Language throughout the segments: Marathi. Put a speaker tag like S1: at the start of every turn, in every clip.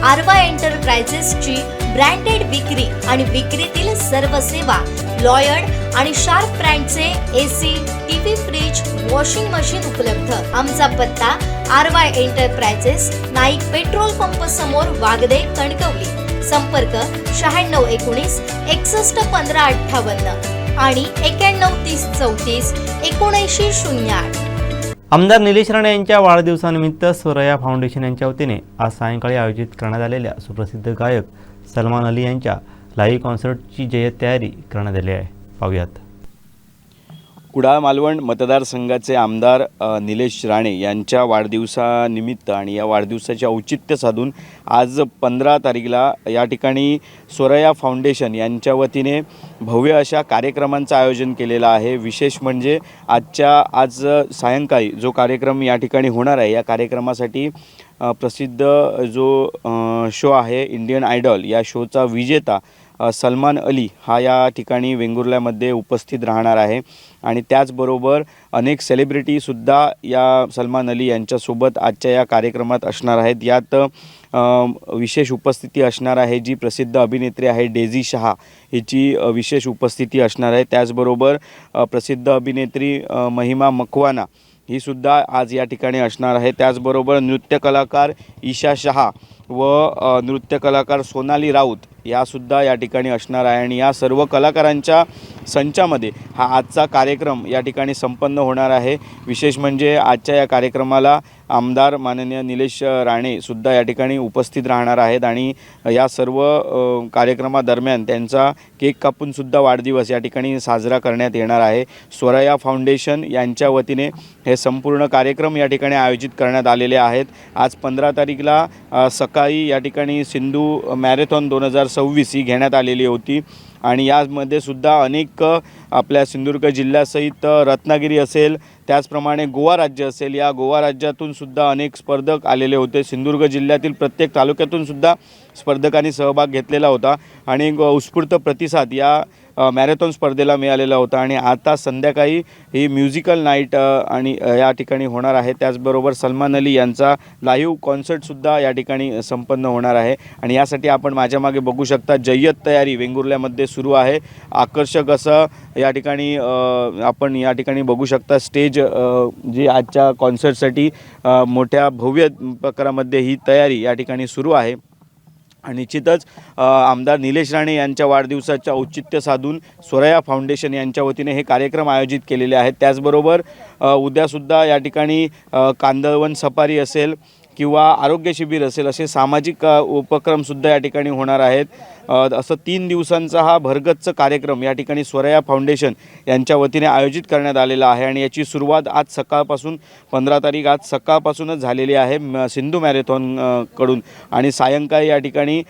S1: आरवा एंटरप्राइजेसची ब्रँडेड विक्री आणि विक्रीतील सर्व सेवा, लॉयड आणि शार्प ब्रँडचे AC, TV, fridge, washing machine उपलब्ध। आमचा पत्ता Aarva enterprises, Naik petrol pump समोर, वागदे, कणकवली। संपर्क 9619 61 15 58 आणि 91 30 34 79 08।
S2: आमदार निलेश राणे यांच्या वाढदिवसानिमित्त स्वरया फाउंडेशन यांच्या वतीने आज सायंकाळी आयोजित करण्यात आलेल्या सुप्रसिद्ध गायक सलमान अली यांच्या लाईव्ह कॉन्सर्टची जय्यत तयारी करण्यात आली आहे। पाहूयात।
S3: कुडाळ मालवण मतदारसंघाचे आमदार निलेश राणे यांच्या वाढदिवसानिमित्त आणि या वाढदिवसाचे औचित्य साधून आज 15 तारखेला या ठिकाणी स्वरया फाउंडेशन यांच्या वतीने भव्य अशा कार्यक्रमांचं आयोजन केलेलं आहे। विशेष म्हणजे आज सायंकाळी जो कार्यक्रम या ठिकाणी होणार आहे, या कार्यक्रमासाठी प्रसिद्ध जो शो आहे इंडियन आयडॉल, या शोचा विजेता सलमान अली हा या ठिकाणी वेंगुर्ल्यामध्ये उपस्थित राहणार आहे आणि त्याचबरोबर अनेक सेलिब्रिटीसुद्धा या सलमान अली यांच्यासोबत आजच्या या कार्यक्रमात असणार आहेत। यात विशेष उपस्थिती असणार आहे जी प्रसिद्ध अभिनेत्री आहे डेझी शाह, हिची विशेष उपस्थिती असणार आहे। त्याचबरोबर प्रसिद्ध अभिनेत्री महिमा मकवाना ही सुद्धा आज या ठिकाणी असणार आहे। त्याचबरोबर नृत्य कलाकार ईशा शाह व नृत्य कलाकार सोनाली राऊत यासुद्धा या ठिकाणी असणार आहे आणि या सर्व कलाकारांच्या संचामध्ये हा आजचा कार्यक्रम या ठिकाणी संपन्न होणार आहे। विशेष म्हणजे आजच्या या कार्यक्रमाला आमदार माननीय निलेश राणे सुद्धा या ठिकाणी उपस्थित राहणार आहेत आणि या सर्व कार्यक्रमादरम्यान त्यांचा केक कापून सुद्धा वाढदिवस या ठिकाणी साजरा करण्यात येणार आहे। स्वरया फाउंडेशन यांच्या हे संपूर्ण कार्यक्रम या ठिकाणी आयोजित करण्यात आलेले आहेत। आज 15 तारखेला सकाळी या ठिकाणी सिंधू मॅरेथॉन 2026 ही घेण्यात आलेली होती आणि यामध्ये सुद्धा अनेक आपल्या सिंधुदुर्ग जिल्ह्यासहित रत्नागिरी असेल, त्याचप्रमाणे गोवा राज्य असेल, या गोवा राज्यातून सुद्धा अनेक स्पर्धक आलेले होते। सिंधुदुर्ग जिल्ह्यातील प्रत्येक तालुक्यातून सुद्धा स्पर्धकांनी सहभाग घेतलेला होता आणि उत्स्फूर्त प्रतिसाद या मॅरेथॉन स्पर्धेला मिळालेला होता आणि आता संध्याकाळी ही म्युझिकल नाईट आणि या ठिकाणी होणार आहे। त्याचबरोबर सलमान अली यांचा लाईव्ह कॉन्सर्टसुद्धा या ठिकाणी संपन्न होणार आहे आणि यासाठी आपण माझ्या मागे बघू शकता जय्यत तयारी वेंगुर्ल्यामध्ये सुरू आहे। आकर्षक असं या ठिकाणी आपण या ठिकाणी बघू शकता स्टेज जी आजच्या कॉन्सर्टसाठी मोठ्या भव्य प्रकारामध्ये ही तयारी या ठिकाणी सुरू आहे आणि निश्चितच आमदार निलेश राणे यांच्या वाढदिवसाच्या औचित्य साधून स्वरया फाउंडेशन यांच्या वतीने हे कार्यक्रम आयोजित केलेले आहेत। त्याचबरोबर उद्यासुद्धा या ठिकाणी कांदळवन सफारी असेल किंवा आरोग्य शिबिर असेल, असे सामाजिक उपक्रमसुद्धा या ठिकाणी होणार आहेत। असं 3 दिवसांचा हा भरगच्च कार्यक्रम या ठिकाणी स्वरया फाउंडेशन यांच्या वतीने आयोजित करण्यात आलेला आहे आणि याची सुरुवात आज सकाळपासून 15 तारीख आज सकाळपासूनच झालेली आहे सिंधू मॅरेथॉन कडून आणि सायंकाळी या ठिकाणी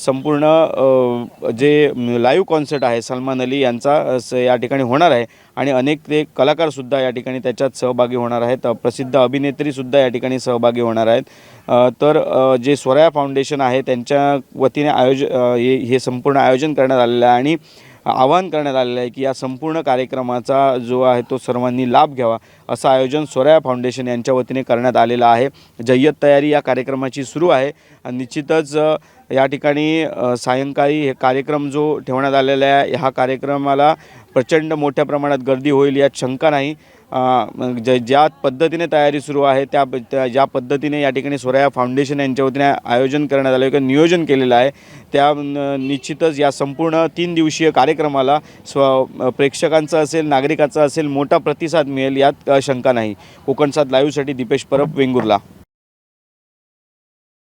S3: संपूर्ण जे लाईव्ह कॉन्सर्ट आहे सलमान अली यांचा या ठिकाणी होणार आहे आणि अनेक ते कलाकारसुद्धा या ठिकाणी त्याच्यात सहभागी होणार आहेत। प्रसिद्ध अभिनेत्रीसुद्धा या ठिकाणी सहभागी होणार आहेत। तर जे स्वरया फाउंडेशन आहे त्यांच्या वतीने हे संपूर्ण आयोजन करण्यात आलेलं आहे आणि आवाहन करण्यात आलेलं आहे की या संपूर्ण कार्यक्रमाचा जो आहे तो सर्वांनी लाभ घ्यावा, असं आयोजन स्वरया फाउंडेशन यांच्या वतीने करण्यात आलेलं आहे। जय्यत तयारी या कार्यक्रमाची सुरू आहे आणि निश्चितच या ठिकाणी सायंकाळी हे कार्यक्रम जो ठेवण्यात आलेला आहे, ह्या कार्यक्रमाला प्रचंड मोठ्या प्रमाणात गर्दी होईल यात शंका नाही। ज्या पद्धतीने तयारी सुरू आहे ज्या पद्धतीने या ठिकाणी स्वरया फाउंडेशन यांच्या वतीने आयोजन करण्यात आलं किंवा नियोजन केलेलं आहे, त्या निश्चितच या संपूर्ण 3 दिवसीय कार्यक्रमाला प्रेक्षकांचा असेल, नागरिकांचा असेल, मोठा प्रतिसाद मिळेल यात शंका नाही। कोकणसात लाईव्हसाठी दीपेश परब, वेंगुर्ला।